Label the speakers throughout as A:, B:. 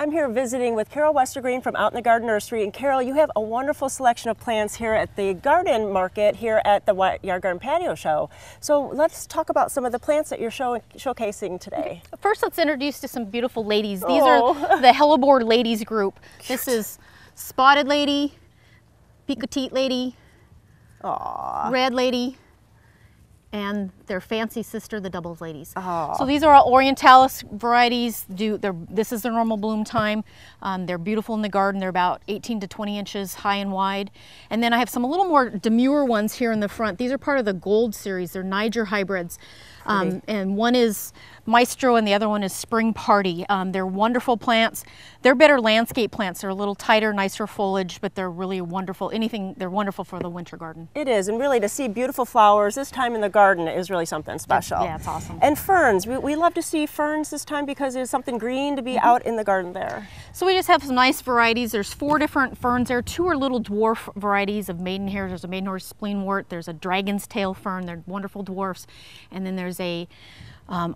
A: I'm here visiting with Carol Westergreen from Out in the Garden Nursery. And Carol, you have a wonderful selection of plants here at the garden market here at the Yard Garden Patio show. So let's talk about some of the plants that you're showcasing today.
B: First, let's introduce to some beautiful ladies. These are the Hellebore Ladies group. This is Spotted Lady, Picotite Lady, Red Lady, and their fancy sister, the Doubles Ladies. So these are all Orientalis varieties. This is their normal bloom time. They're beautiful in the garden. They're about 18 to 20 inches high and wide. And then I have some a little more demure ones here in the front. These are part of the Gold series. They're Niger hybrids. And one is Maestro and the other one is Spring Party. They're wonderful plants. They're better landscape plants. They're a little tighter, nicer foliage, but they're really wonderful. They're wonderful for the winter garden.
A: It is, and really to see beautiful flowers this time in the garden is really something special.
B: Yeah, it's awesome.
A: And ferns, we love to see ferns this time because there's something green to be out in the garden there.
B: So we just have some nice varieties. There's 4 different ferns there. 2 are little dwarf varieties of maidenhair. There's a maidenhair spleenwort. There's a dragon's tail fern. They're wonderful dwarfs. And then there's a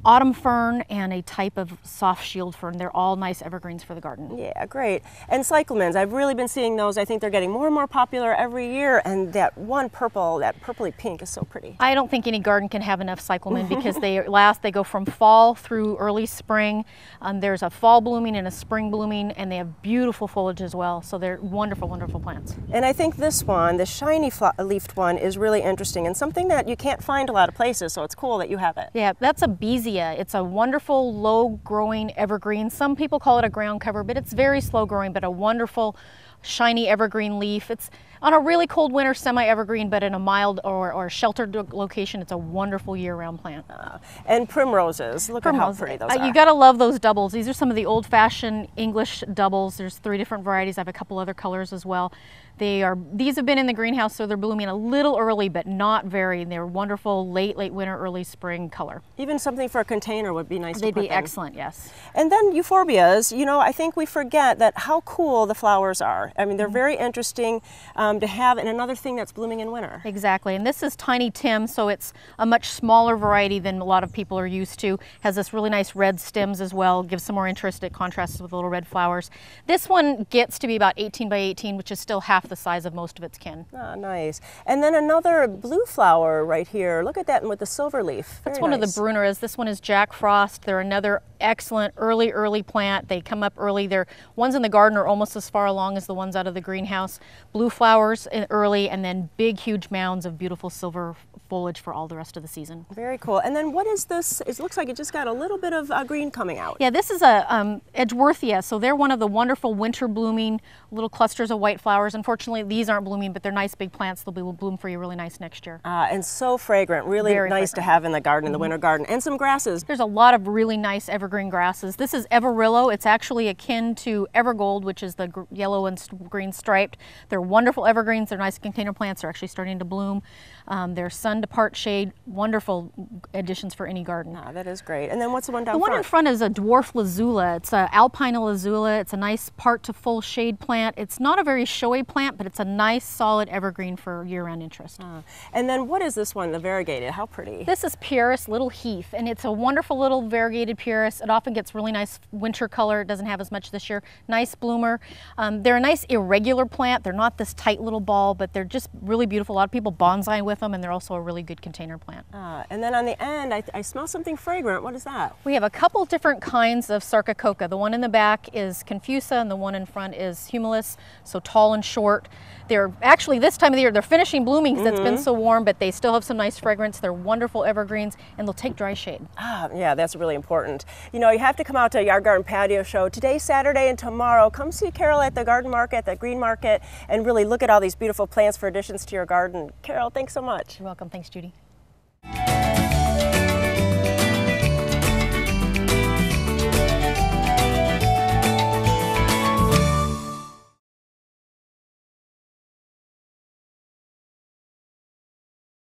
B: autumn fern and a type of soft shield fern. They're all nice evergreens for the garden.
A: Yeah, great. And cyclamens, I've really been seeing those. I think they're getting more and more popular every year, and that one purple, that purpley pink is so pretty.
B: I don't think any garden can have enough cyclamen because they go from fall through early spring. There's a fall blooming and a spring blooming, and they have beautiful foliage as well. So they're wonderful, wonderful plants.
A: And I think this one, the shiny leafed one, is really interesting and something that you can't find a lot of places, so it's cool that you have it.
B: Yeah, that's a Beesia. It's a wonderful low-growing evergreen. Some people call it a ground cover, but it's very slow-growing, but a wonderful shiny evergreen leaf. It's on a really cold winter semi-evergreen, but in a mild or sheltered location, it's a wonderful year-round plant.
A: And primroses, look at how pretty those are.
B: You gotta love those doubles. These are some of the old-fashioned English doubles. There's 3 different varieties. I have a couple other colors as well. These have been in the greenhouse, so they're blooming a little early, but not very. They're wonderful late winter, early spring color.
A: Even something for a container would be nice to put
B: They'd be
A: in. Excellent,
B: yes.
A: And then euphorbias, you know, I think we forget that how cool the flowers are. I mean, they're very interesting to have, and another thing that's blooming in winter.
B: Exactly, and this is Tiny Tim, so it's a much smaller variety than a lot of people are used to. Has this really nice red stems as well, gives some more interest. It contrasts with little red flowers. This one gets to be about 18 by 18, which is still half the size of most of its kin.
A: Ah, nice. And then another blue flower right here. Look at that one with the silver leaf.
B: That's one of the Brunneras. This one is Jack Frost. They're another excellent early plant. They come up early. Their ones in the garden are almost as far along as the ones out of the greenhouse. Blue flowers early, and then big, huge mounds of beautiful silver foliage for all the rest of the season.
A: Very cool. And then what is this? It looks like it just got a little bit of green coming out.
B: Yeah, this is a Edgeworthia. So they're one of the wonderful winter blooming little clusters of white flowers. Unfortunately, these aren't blooming, but they're nice big plants. They'll bloom for you really nice next year.
A: And so fragrant. Really
B: Very
A: nice
B: fragrant
A: to have in the garden, in the winter garden. And some grasses.
B: There's a lot of really nice evergreen grasses. This is Everillo. It's actually akin to Evergold, which is the yellow and green striped. They're wonderful evergreens. They're nice container plants. They're actually starting to bloom. They're sun to part shade. Wonderful additions for any garden.
A: Ah, that is great. And then what's the one down front?
B: The one in front is a dwarf lazula. It's an alpine lazula. It's a nice part to full shade plant. It's not a very showy plant, but it's a nice solid evergreen for year-round interest.
A: And then what is this one, the variegated? How pretty.
B: This is Pieris, Little Heath, and it's a wonderful little variegated Pieris. It often gets really nice winter color. It doesn't have as much this year. Nice bloomer. They're a nice irregular plant. They're not this tight little ball, but they're just really beautiful. A lot of people bonsai with them, and they're also a really good container plant.
A: And then on the end, I smell something fragrant. What is that?
B: We have a couple different kinds of Sarcococca. The one in the back is Confusa, and the one in front is Humilis, so tall and short. They're actually, this time of the year, they're finishing blooming because it's been so warm, but they still have some nice fragrance. They're wonderful evergreens, and they'll take dry shade.
A: Yeah, that's really important. You know, you have to come out to Yard Garden Patio show today, Saturday, and tomorrow. Come see Carol at the garden market, the green market, and really look at all these beautiful plants for additions to your garden. Carol, thanks so much.
B: You're welcome. Thanks, Judy.